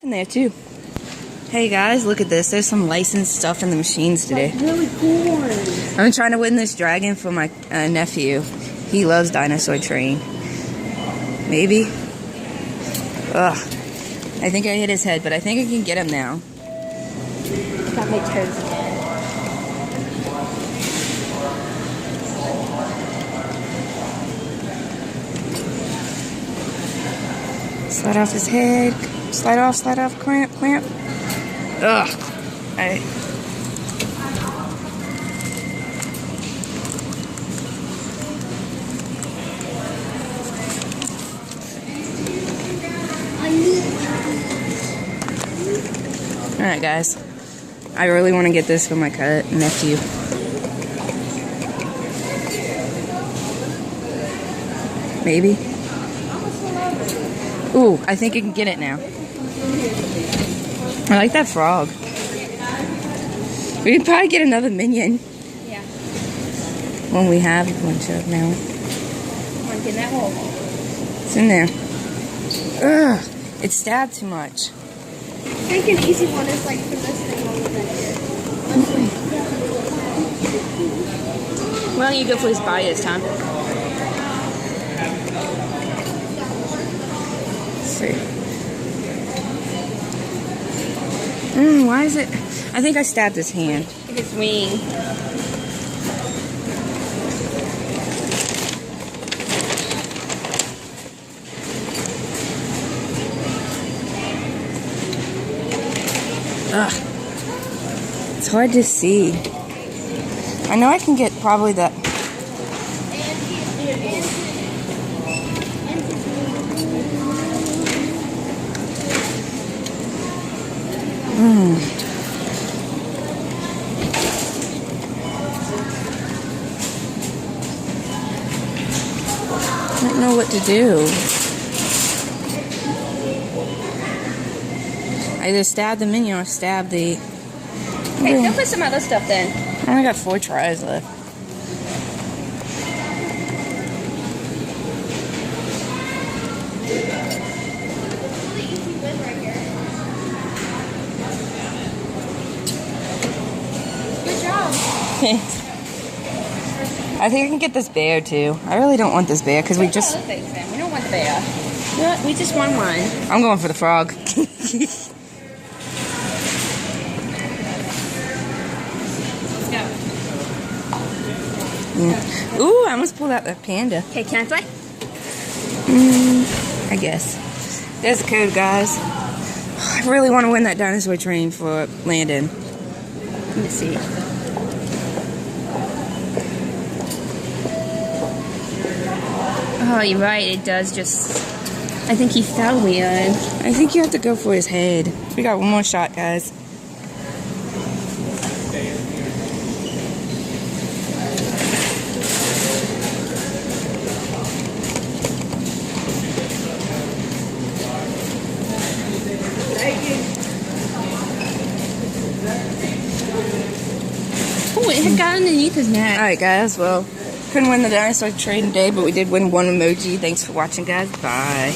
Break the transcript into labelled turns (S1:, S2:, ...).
S1: in there too. Hey guys, look at this. There's some licensed stuff in the machines today.
S2: That's really cool ones.
S1: I'm trying to win this dragon for my nephew. He loves Dinosaur Train. Maybe. Ugh. I think I hit his head, but I think I can get him now.
S2: Got my toes again.
S1: Slide off his head. Slide off, clamp. Ugh. Alright guys, I really want to get this for my nephew. Maybe. Ooh, I think I can get it now. I like that frog. We could probably get another minion.
S2: Yeah.
S1: When we have a bunch of now.
S2: Come on, get in that hole.
S1: It's in there. Ugh, it stabbed too much.
S2: I think an easy one is like for this thing over there.
S1: Well, you go for his body this time. Let's see. Why is it? I think I stabbed his hand.
S2: Look at his wing.
S1: Ugh. It's hard to see. I know I can get probably that. I don't know what to do. I either stab the minion or stab the...
S2: Hey, go put some other stuff then.
S1: I only got 4 tries left.
S2: Good job.
S1: I think I can get this bear too. I really don't want this bear because we just...
S2: We don't want the bear. No, we just want one.
S1: I'm going for the frog. Ooh, I almost pulled out the panda.
S2: Okay, can I play?
S1: I guess. There's the code, guys. I really want to win that Dinosaur Train for Landon.
S2: Let me see. Oh, you're right. It does just... I think he fell weird.
S1: I think you have to go for his head. We got one more shot, guys.
S2: Oh, it had got underneath his neck.
S1: Alright, guys. Well, couldn't win the Dinosaur Train today, but we did win one emoji. Thanks for watching, guys. Bye.